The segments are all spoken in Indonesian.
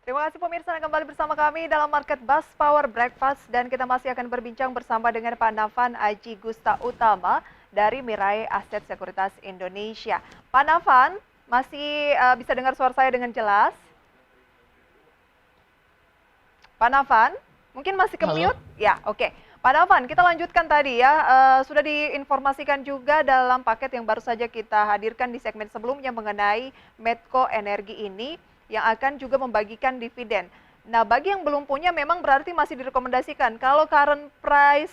Terima kasih pemirsa yang kembali bersama kami dalam Market Buzz Power Breakfast dan kita masih akan berbincang bersama dengan Pak Nafan Aji Gusta Utama dari Mirae Aset Sekuritas Indonesia. Pak Nafan, masih bisa dengar suara saya dengan jelas? Pak Nafan, mungkin masih Halo, ke-mute? Ya, oke. Pak Nafan, kita lanjutkan tadi ya. Sudah diinformasikan juga dalam paket yang baru saja kita hadirkan di segmen sebelumnya mengenai Medco Energi ini yang akan juga membagikan dividen. Nah, bagi yang belum punya memang berarti masih direkomendasikan. Kalau current price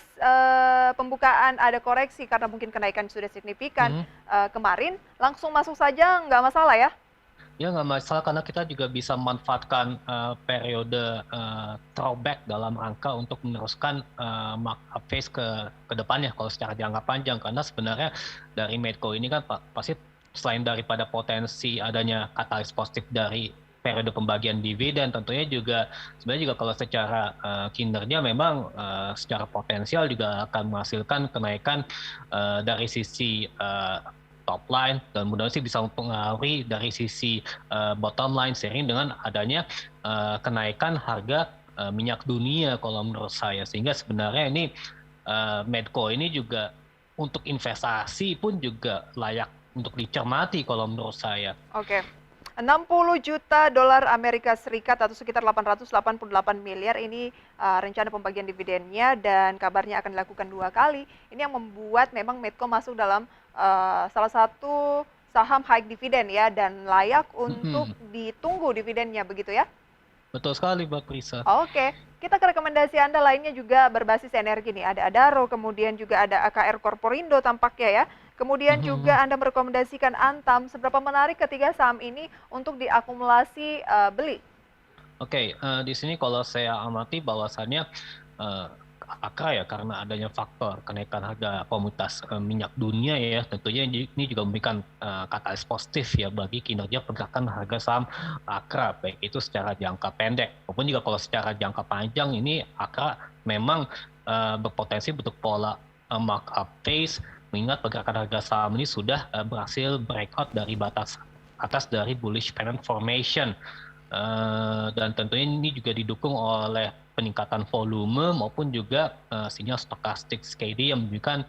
pembukaan ada koreksi karena mungkin kenaikan sudah signifikan mhm, kemarin, langsung masuk saja nggak masalah ya? ya nggak masalah karena kita juga bisa memanfaatkan periode throwback dalam rangka untuk meneruskan markup phase ke depannya kalau secara jangka panjang karena sebenarnya dari Medco ini kan pasti selain daripada potensi adanya katalis positif dari periode pembagian dividen tentunya juga sebenarnya juga kalau secara kinerja memang secara potensial juga akan menghasilkan kenaikan dari sisi top line dan mudah-mudahan sih bisa mempengaruhi dari sisi bottom line seiring dengan adanya kenaikan harga minyak dunia kalau menurut saya sehingga sebenarnya ini Medco ini juga untuk investasi pun juga layak untuk dicermati kalau menurut saya. Oke. 60 juta dolar Amerika Serikat atau sekitar 888 miliar ini rencana pembagian dividennya dan kabarnya akan dilakukan 2 kali. Ini yang membuat memang Medco masuk dalam salah satu saham high dividen ya dan layak untuk Mhm. ditunggu dividennya begitu ya. Betul sekali Mbak Prisa. Oke, kita ke rekomendasi Anda lainnya juga berbasis energi nih. Ada Adaro, kemudian juga ada AKR Korporindo tampaknya ya. Kemudian Mhm. juga Anda merekomendasikan Antam. Seberapa menarik ketiga saham ini untuk diakumulasi beli? Oke, di sini kalau saya amati bahwasannya eh, Akra ya karena adanya faktor kenaikan harga komoditas minyak dunia ya tentunya ini juga memberikan katalis positif ya bagi kinerja pergerakan harga saham Akra baik itu secara jangka pendek maupun juga kalau secara jangka panjang ini Akra memang berpotensi bentuk pola markup phase mengingat pergerakan harga saham ini sudah berhasil breakout dari batas atas dari bullish pennant formation. Dan tentunya ini juga didukung oleh peningkatan volume maupun juga sinyal stokastik KD yang menunjukkan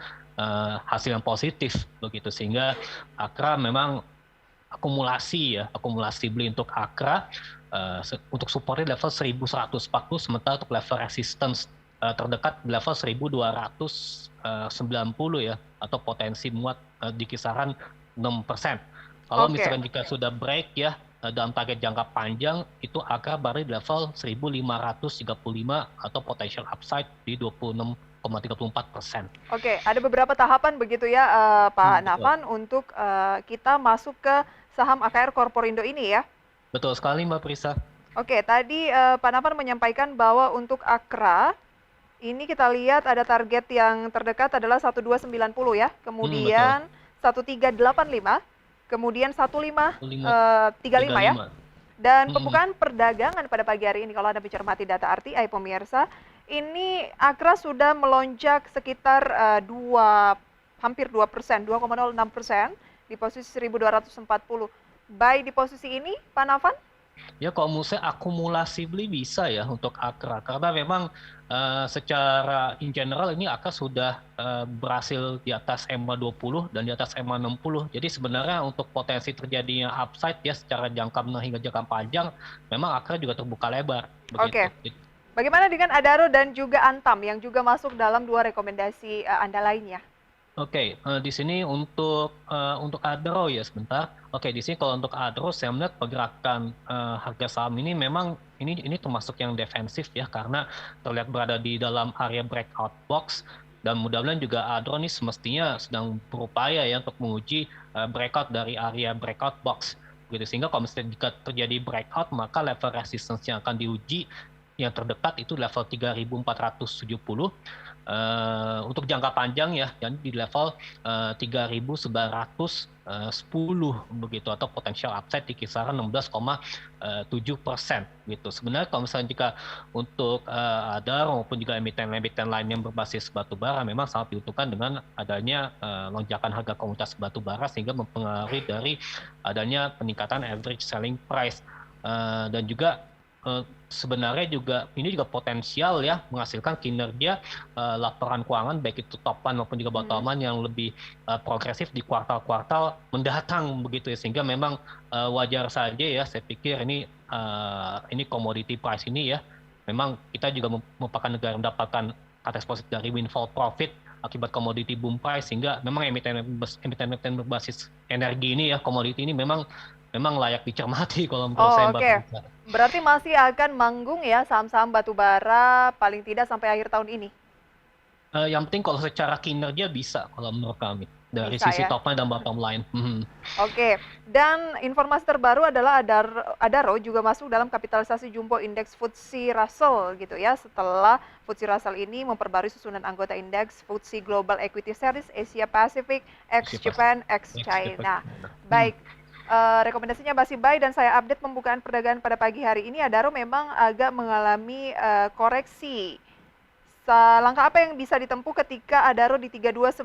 hasil yang positif begitu sehingga Akra memang akumulasi beli untuk Akra untuk supportnya level 1140 sementara untuk level resistance terdekat di level 1290 ya atau potensi muat di kisaran 6%. Kalau Oke, misalkan jika sudah break ya dalam target jangka panjang itu Akra baru di level 1535 atau potential upside di 26,34%. oke. Ada beberapa tahapan begitu ya Pak Betul. Nafan untuk kita masuk ke saham AKR Korporindo ini ya. Betul sekali Mbak Prisa. Oke, tadi Pak Nafan menyampaikan bahwa untuk Akra ini kita lihat ada target yang terdekat adalah 1290 ya, Betul. kemudian 1385, kemudian 1535 ya. 1535. Dan Mm-mm. pembukaan perdagangan pada pagi hari ini kalau Anda mencermati data RTI pemirsa, ini Akra sudah melonjak sekitar hampir 2%, 2,06% di posisi 1240. Buy di posisi ini, Pak Nafan? Ya kalau menurut saya akumulasi beli bisa ya untuk Akra karena memang secara in general ini Akra sudah berhasil di atas MA20 dan di atas MA60. Jadi sebenarnya untuk potensi terjadinya upside ya secara jangka menengah hingga jangka panjang memang Akra juga terbuka lebar begitu. Oke. Bagaimana dengan Adaro dan juga Antam yang juga masuk dalam 2 rekomendasi Anda lainnya? Oke, di sini untuk Adro ya sebentar. Oke, di sini kalau untuk Adro saya melihat pergerakan harga saham ini memang ini termasuk yang defensif ya karena terlihat berada di dalam area breakout box dan mudah-mudahan juga Adro ini semestinya sedang berupaya ya untuk menguji breakout dari area breakout box. Begitu sehingga kalau misalnya jika terjadi breakout maka level resistance yang akan diuji yang terdekat itu level 3470 untuk jangka panjang ya, yang di level 3.910 begitu atau potential upside di kisaran 16,7% gitu. Sebenarnya kalau misalnya jika untuk ada maupun juga emiten-emiten lain yang berbasis batu bara memang sangat diuntungkan dengan adanya lonjakan harga komoditas batu bara sehingga mempengaruhi dari adanya peningkatan average selling price dan juga sebenarnya ini juga potensial ya menghasilkan kinerja laporan keuangan baik itu top line maupun juga bottom line yang lebih progresif di kuartal-kuartal mendatang begitu ya, sehingga memang wajar saja ya saya pikir ini commodity price ini ya, memang kita juga merupakan negara yang mendapatkan kata positif dari windfall profit akibat commodity boom price, sehingga memang emiten berbasis energi ini ya, komoditi ini memang layak dicermati kalau menurut saya Oh, Mbak oke. Felicia. Berarti masih akan manggung ya saham-saham batubara paling tidak sampai akhir tahun ini? Yang penting kalau secara kinerja bisa kalau menurut kami dari Bisa sisi ya? top line dan bottom line. Oke, dan informasi terbaru adalah Adaro juga masuk dalam kapitalisasi jumbo indeks FTSE Russell gitu ya, setelah FTSE Russell ini memperbarui susunan anggota indeks FTSE Global Equity Series Asia Pacific X Siapa? Japan X China. Baik, rekomendasinya masih buy dan saya update pembukaan perdagangan pada pagi hari ini. Adaro memang agak mengalami koreksi. Langkah apa yang bisa ditempuh ketika Adaro di 3290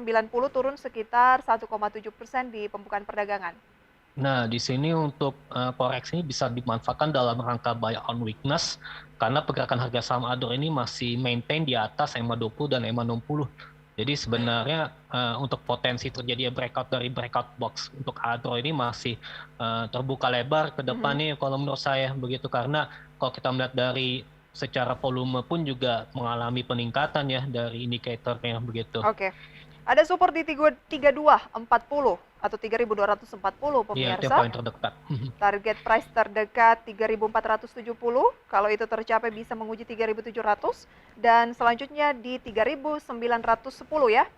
turun sekitar 1,7% di pembukaan perdagangan? Nah, di sini untuk koreksi ini bisa dimanfaatkan dalam rangka buy on weakness karena pergerakan harga saham Adaro ini masih maintain di atas EMA 20 dan EMA 60. Jadi sebenarnya untuk potensi terjadi breakout dari breakout box untuk Adaro ini masih terbuka lebar ke depannya kalau menurut saya begitu, karena kalau kita melihat dari secara volume pun juga mengalami peningkatan ya dari indikatornya begitu. Oke. Ada support di 3240 atau 3240 Iya, itu yang pemirsa. paling terdekat. Target price terdekat 3470. Kalau itu tercapai bisa menguji 3700 dan selanjutnya di 3910 ya.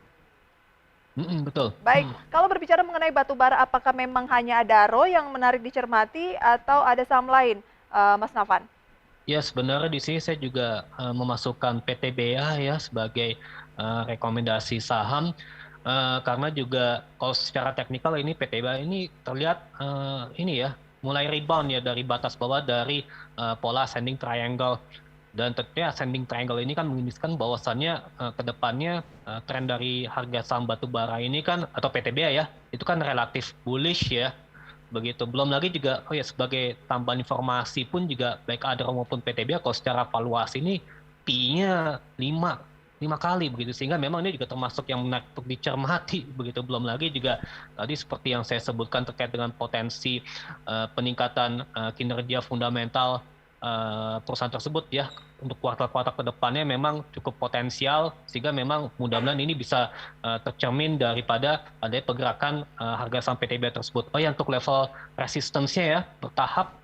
Betul. Baik, kalau berbicara mengenai batu bara, apakah memang hanya Adaro yang menarik dicermati atau ada saham lain, Mas Nafan? Ya, sebenarnya di sini saya juga memasukkan PTBA ya sebagai rekomendasi saham, karena juga kalau secara teknikal ini PTBA ini terlihat ini ya mulai rebound ya dari batas bawah dari pola ascending triangle, dan tentunya ascending triangle ini kan mengindikan bahwasannya ke depannya tren dari harga saham batu bara ini kan atau PTBA ya itu kan relatif bullish ya. Begitu. Belum lagi juga, oh ya sebagai tambahan informasi pun juga baik Adaro maupun PTBA kalau secara valuasi ini PI-nya 5 kali begitu, sehingga memang ini juga termasuk yang menarik untuk dicermati begitu. Belum lagi juga tadi seperti yang saya sebutkan terkait dengan potensi peningkatan kinerja fundamental perusahaan tersebut ya untuk kuartal-kuartal ke depannya memang cukup potensial, sehingga memang mudah-mudahan ini bisa tercermin daripada ada pergerakan harga saham PTBA tersebut. Oh ya, untuk level resistance-nya ya bertahap,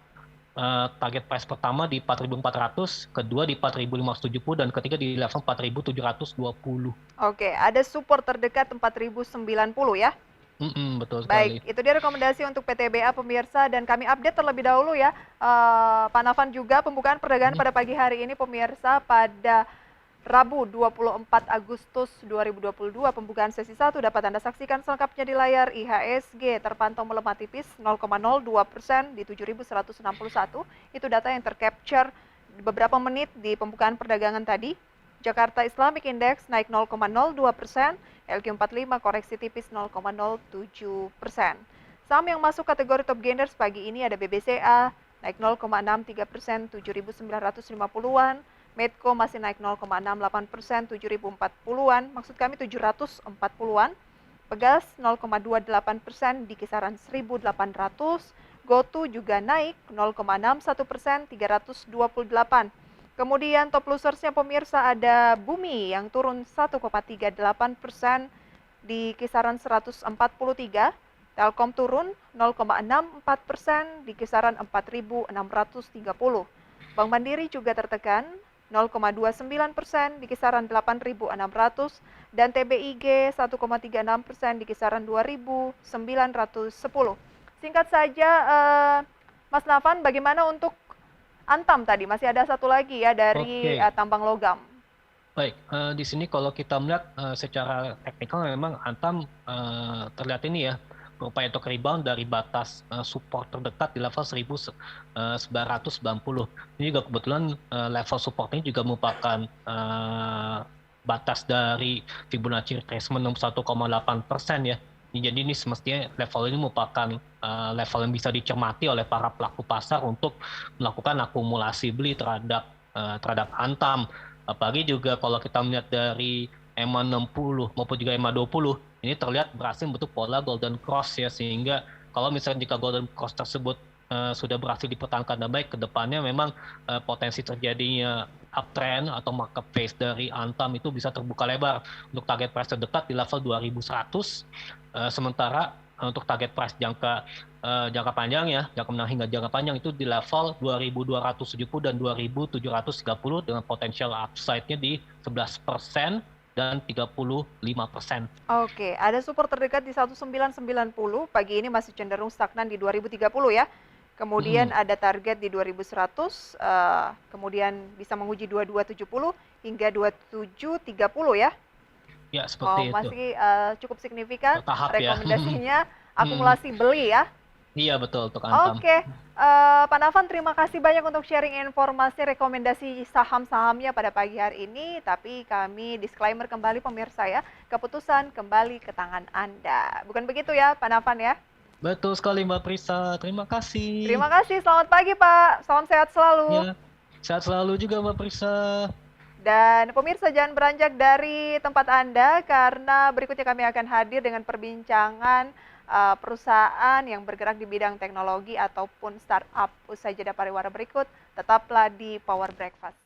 target price pertama di 4.400, kedua di 4.570, dan ketiga di level 4.720. Oke, ada support terdekat 4090 ya. Betul sekali. Baik, itu dia rekomendasi untuk PTBA pemirsa dan kami update terlebih dahulu ya, Pak Nafan juga pembukaan perdagangan pada pagi hari ini pemirsa pada Rabu 24 Agustus 2022 pembukaan sesi 1 dapat Anda saksikan selengkapnya di layar. IHSG terpantau melemah tipis 0,02% di 7.161. Itu data yang tercapture beberapa menit di pembukaan perdagangan tadi. Jakarta Islamic Index naik 0,02%, LQ45 koreksi tipis 0,07%. Saham yang masuk kategori top gainers pagi ini ada BBCA naik 0,63%, 7.950-an. Medco masih naik 0,68%, 7.040-an, maksud kami 740-an. Pegas 0,28% di kisaran 1.800. GoTo juga naik 0,61%, 328. Kemudian top losersnya pemirsa ada Bumi yang turun 1,38% di kisaran 143. Telkom turun 0,64% di kisaran 4.630. Bank Mandiri juga tertekan 0,29% di kisaran 8.600 dan TBIG 1,36% di kisaran 2.910. Singkat saja, Mas Nafan, bagaimana untuk Antam tadi? Masih ada satu lagi ya dari tambang logam. Baik, di sini kalau kita melihat secara teknikal memang Antam terlihat ini ya berupaya untuk rebound dari batas support terdekat di level 1990. Ini juga kebetulan level support ini juga merupakan batas dari Fibonacci retracement 1,8% ya. Jadi ini semestinya level ini merupakan level yang bisa dicermati oleh para pelaku pasar untuk melakukan akumulasi beli terhadap Antam. Apalagi juga kalau kita melihat dari EMA 60 maupun juga EMA 20, ini terlihat berhasil bentuk pola golden cross ya, sehingga kalau misalnya jika golden cross tersebut sudah berhasil dipertahankan dan baik ke depannya, memang potensi terjadinya uptrend atau market phase dari Antam itu bisa terbuka lebar untuk target price terdekat di level 2100. Sementara untuk target price jangka panjang ya, jangka menengah hingga jangka panjang itu di level 2270 dan 2730 dengan potensial upside-nya di 11% dan 35%. Oke, ada support terdekat di 1990, pagi ini masih cenderung stagnan di 2030 ya. Kemudian Mm-mm. ada target di 2100, kemudian bisa menguji 2270 hingga 2730 ya. Ya, Oh, seperti itu. masih cukup signifikan. Bertahap ya. Rekomendasinya Hmm, akumulasi beli ya. iya betul untuk Antam. Oke, Pak Nafan terima kasih banyak untuk sharing informasi rekomendasi saham-sahamnya pada pagi hari ini. Tapi kami disclaimer kembali pemirsa ya, keputusan kembali ke tangan Anda. Bukan begitu ya Pak Nafan ya? Betul sekali Mbak Prisa. Terima kasih. Terima kasih, selamat pagi Pak. Salam sehat selalu. Ya, sehat selalu juga Mbak Prisa. Dan pemirsa jangan beranjak dari tempat Anda karena berikutnya kami akan hadir dengan perbincangan perusahaan yang bergerak di bidang teknologi ataupun startup. Usai jeda pariwara berikut, tetaplah di Power Breakfast.